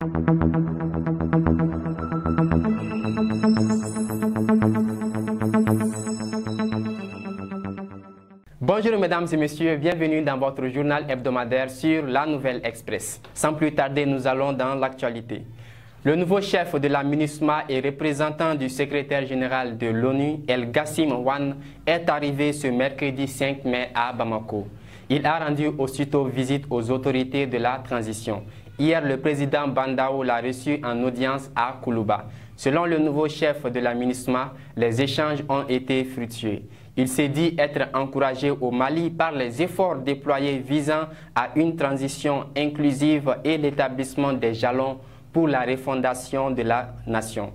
Bonjour mesdames et messieurs, bienvenue dans votre journal hebdomadaire sur La Nouvelle Express. Sans plus tarder, nous allons dans l'actualité. Le nouveau chef de la MINUSMA et représentant du secrétaire général de l'ONU, El Gassim Wane, est arrivé ce mercredi 5 mai à Bamako. Il a rendu aussitôt visite aux autorités de la transition. Hier, le président Bandao l'a reçu en audience à Koulouba. Selon le nouveau chef de la MINUSMA, les échanges ont été fructueux. Il s'est dit être encouragé au Mali par les efforts déployés visant à une transition inclusive et l'établissement des jalons pour la refondation de la nation.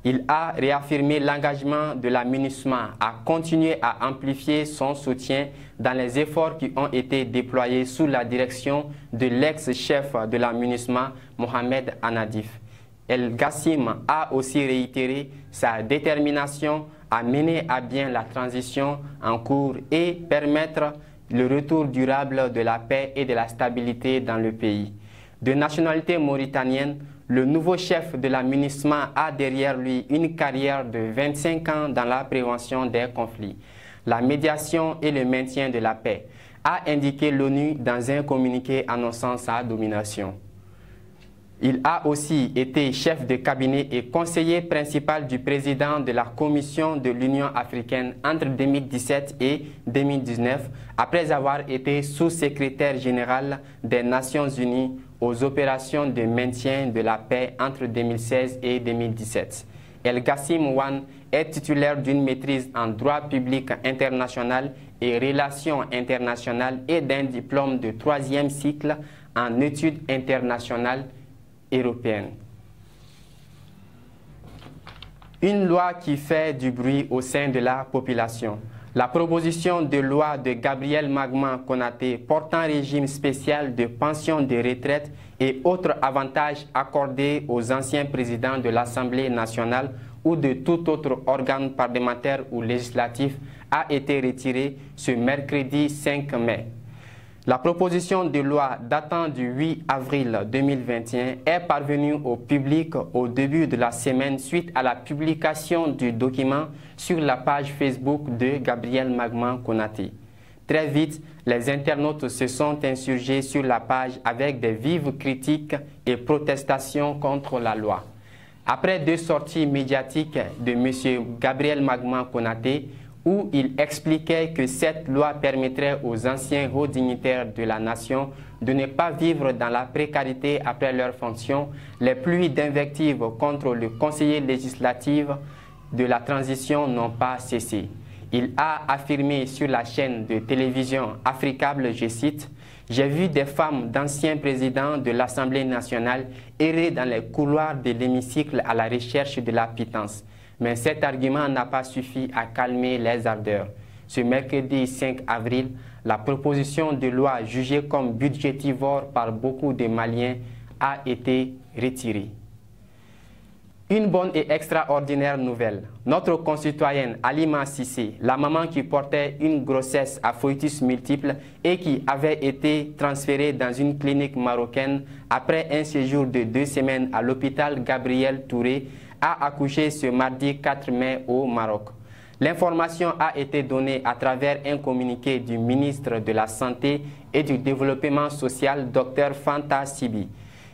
Il a réaffirmé l'engagement de la MINUSMA à continuer à amplifier son soutien dans les efforts qui ont été déployés sous la direction de l'ex-chef de la MINUSMA, Mohamed Anadif. El Gassim a aussi réitéré sa détermination à mener à bien la transition en cours et permettre le retour durable de la paix et de la stabilité dans le pays. De nationalité mauritanienne, le nouveau chef de la MINUSMA a derrière lui une carrière de 25 ans dans la prévention des conflits, la médiation et le maintien de la paix, a indiqué l'ONU dans un communiqué annonçant sa nomination. Il a aussi été chef de cabinet et conseiller principal du président de la Commission de l'Union africaine entre 2017 et 2019, après avoir été sous-secrétaire général des Nations Unies aux opérations de maintien de la paix entre 2016 et 2017. El Gassim Wane est titulaire d'une maîtrise en droit public international et relations internationales et d'un diplôme de 3e cycle en études internationales européenne. Une loi qui fait du bruit au sein de la population. La proposition de loi de Gabriel Magma Konaté portant régime spécial de pension de retraite et autres avantages accordés aux anciens présidents de l'Assemblée nationale ou de tout autre organe parlementaire ou législatif a été retirée ce mercredi 5 mai. La proposition de loi datant du 8 avril 2021 est parvenue au public au début de la semaine suite à la publication du document sur la page Facebook de Gabriel Magma Konaté. Très vite, les internautes se sont insurgés sur la page avec des vives critiques et protestations contre la loi. Après 2 sorties médiatiques de M. Gabriel Magma Konaté, où il expliquait que cette loi permettrait aux anciens hauts dignitaires de la nation de ne pas vivre dans la précarité après leur fonction, les pluies d'invectives contre le conseiller législatif de la transition n'ont pas cessé. Il a affirmé sur la chaîne de télévision Africable, je cite, « J'ai vu des femmes d'anciens présidents de l'Assemblée nationale errer dans les couloirs de l'hémicycle à la recherche de la pitance. Mais cet argument n'a pas suffi à calmer les ardeurs. Ce mercredi 5 avril, la proposition de loi jugée comme budgétivore par beaucoup de Maliens a été retirée. Une bonne et extraordinaire nouvelle. Notre concitoyenne Halima Cissé, la maman qui portait une grossesse à foetus multiple et qui avait été transférée dans une clinique marocaine après un séjour de 2 semaines à l'hôpital Gabriel Touré, a accouché ce mardi 4 mai au Maroc. L'information a été donnée à travers un communiqué du ministre de la Santé et du Développement social, Dr Fanta Sibi.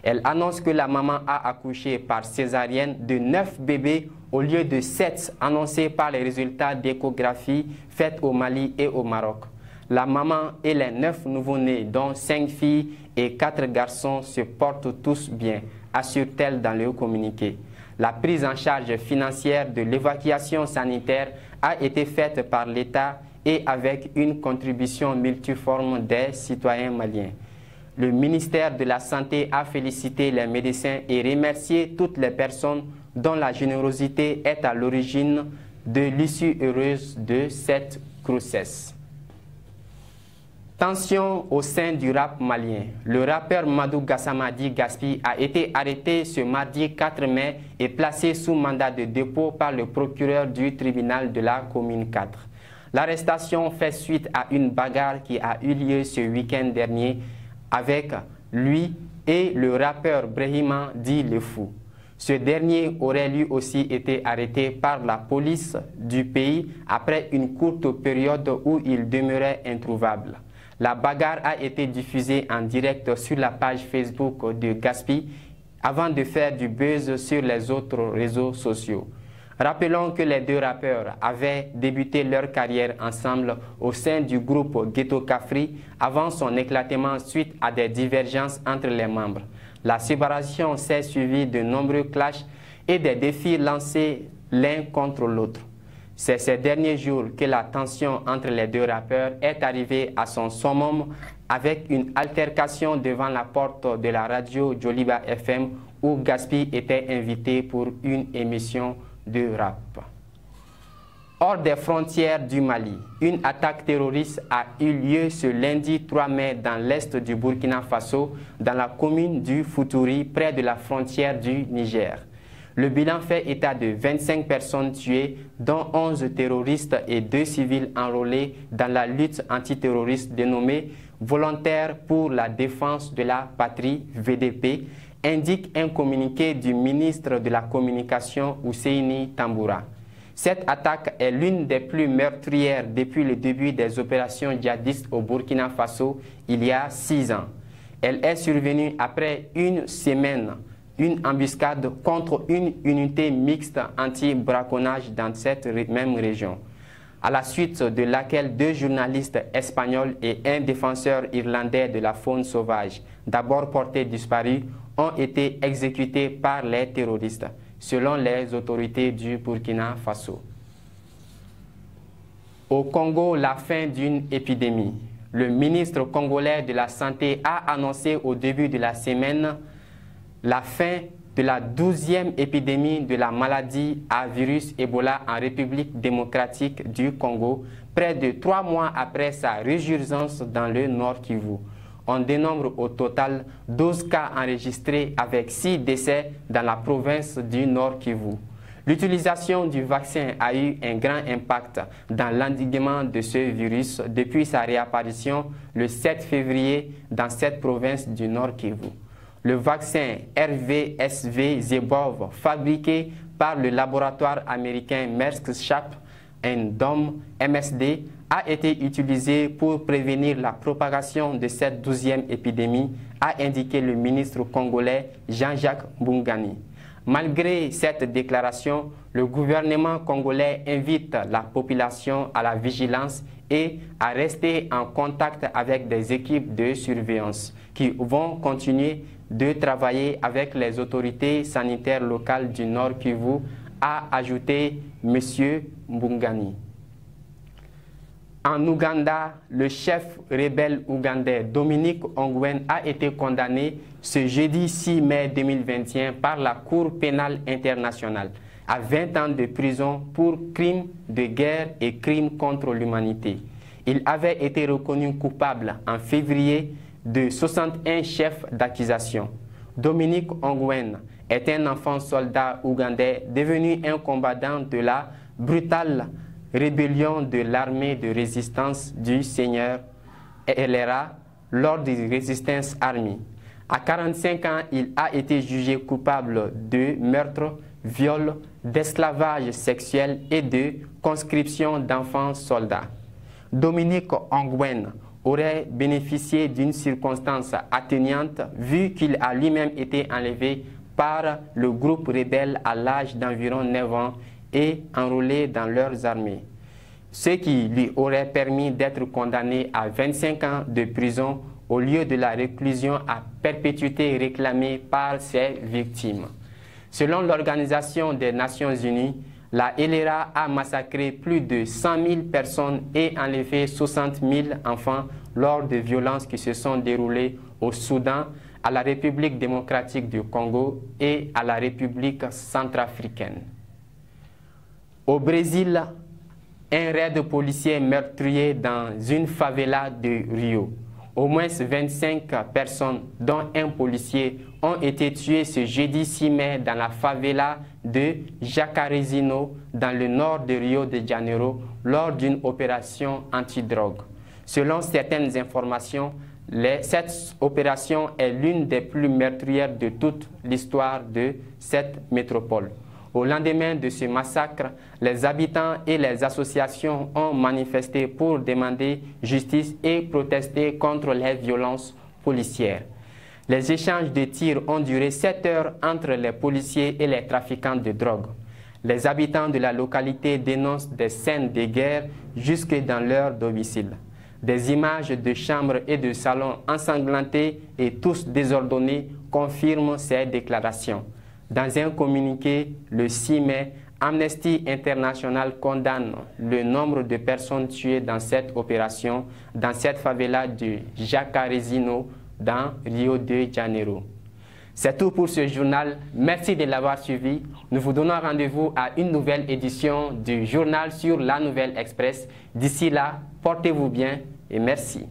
Elle annonce que la maman a accouché par césarienne de 9 bébés au lieu de 7 annoncés par les résultats d'échographie faites au Mali et au Maroc. La maman et les 9 nouveau-nés, dont 5 filles et 4 garçons, se portent tous bien, assure-t-elle dans le communiqué. La prise en charge financière de l'évacuation sanitaire a été faite par l'État et avec une contribution multiforme des citoyens maliens. Le ministère de la Santé a félicité les médecins et remercié toutes les personnes dont la générosité est à l'origine de l'issue heureuse de cette grossesse. Tension au sein du rap malien. Le rappeur Madou Gassamadi Gaspi a été arrêté ce mardi 4 mai et placé sous mandat de dépôt par le procureur du tribunal de la commune 4. L'arrestation fait suite à une bagarre qui a eu lieu ce week-end dernier avec lui et le rappeur Brahima dit Le Fou. Ce dernier aurait lui aussi été arrêté par la police du pays après une courte période où il demeurait introuvable. La bagarre a été diffusée en direct sur la page Facebook de Gaspy avant de faire du buzz sur les autres réseaux sociaux. Rappelons que les deux rappeurs avaient débuté leur carrière ensemble au sein du groupe Ghetto Cafri avant son éclatement suite à des divergences entre les membres. La séparation s'est suivie de nombreux clashs et des défis lancés l'un contre l'autre. C'est ces derniers jours que la tension entre les deux rappeurs est arrivée à son summum avec une altercation devant la porte de la radio Joliba FM où Gaspy était invité pour une émission de rap. Hors des frontières du Mali, une attaque terroriste a eu lieu ce lundi 3 mai dans l'est du Burkina Faso, dans la commune du Futuri, près de la frontière du Niger. Le bilan fait état de 25 personnes tuées, dont 11 terroristes et 2 civils enrôlés dans la lutte antiterroriste dénommée Volontaires pour la défense de la patrie, VDP, indique un communiqué du ministre de la Communication Ousseini Tamboura. Cette attaque est l'une des plus meurtrières depuis le début des opérations djihadistes au Burkina Faso il y a 6 ans. Elle est survenue après une semaine, une embuscade contre une unité mixte anti-braconnage dans cette même région, à la suite de laquelle 2 journalistes espagnols et un défenseur irlandais de la faune sauvage, d'abord portés disparus, ont été exécutés par les terroristes, selon les autorités du Burkina Faso. Au Congo, la fin d'une épidémie. Le ministre congolais de la Santé a annoncé au début de la semaine la fin de la 12e épidémie de la maladie à virus Ebola en République démocratique du Congo, près de 3 mois après sa résurgence dans le Nord Kivu. On dénombre au total 12 cas enregistrés avec 6 décès dans la province du Nord Kivu. L'utilisation du vaccin a eu un grand impact dans l'endiguement de ce virus depuis sa réapparition le 7 février dans cette province du Nord Kivu. Le vaccin RVSV Zebov, fabriqué par le laboratoire américain Merck Sharp & Dohme MSD, a été utilisé pour prévenir la propagation de cette 12e épidémie, a indiqué le ministre congolais Jean-Jacques Mbungani. Malgré cette déclaration, le gouvernement congolais invite la population à la vigilance et à rester en contact avec des équipes de surveillance qui vont continuer de travailler avec les autorités sanitaires locales du Nord Kivu, a ajouté M. Mbungani. En Ouganda, le chef rebelle ougandais Dominique Ongwen a été condamné ce jeudi 6 mai 2021 par la Cour pénale internationale à 20 ans de prison pour crimes de guerre et crimes contre l'humanité. Il avait été reconnu coupable en février de 61 chefs d'accusation. Dominique Ongwen est un enfant soldat ougandais devenu un combattant de la brutale rébellion de l'armée de résistance du Seigneur LRA lors du Resistance Army. À 45 ans, il a été jugé coupable de meurtre, viol, d'esclavage sexuel et de conscription d'enfants soldats. Dominique Ongwen aurait bénéficié d'une circonstance atténuante vu qu'il a lui-même été enlevé par le groupe rebelle à l'âge d'environ 9 ans et enrôlé dans leurs armées, ce qui lui aurait permis d'être condamné à 25 ans de prison au lieu de la réclusion à perpétuité réclamée par ses victimes. Selon l'Organisation des Nations Unies, la LRA a massacré plus de 100 000 personnes et enlevé 60 000 enfants lors de violences qui se sont déroulées au Soudan, à la République démocratique du Congo et à la République centrafricaine. Au Brésil, un raid policier meurtrier dans une favela de Rio. Au moins 25 personnes, dont un policier, ont été tuées ce jeudi 6 mai dans la favela de Jacarezinho, dans le nord de Rio de Janeiro, lors d'une opération antidrogue. Selon certaines informations, Cette opération est l'une des plus meurtrières de toute l'histoire de cette métropole. Au lendemain de ce massacre, les habitants et les associations ont manifesté pour demander justice et protester contre les violences policières. Les échanges de tirs ont duré 7 heures entre les policiers et les trafiquants de drogue. Les habitants de la localité dénoncent des scènes de guerre jusque dans leur domicile. Des images de chambres et de salons ensanglantés et tous désordonnés confirment ces déclarations. Dans un communiqué, le 6 mai, Amnesty International condamne le nombre de personnes tuées dans cette opération, dans cette favela de Jacarezinho, dans Rio de Janeiro. C'est tout pour ce journal. Merci de l'avoir suivi. Nous vous donnons rendez-vous à une nouvelle édition du journal sur La Nouvelle Express. D'ici là, portez-vous bien et merci.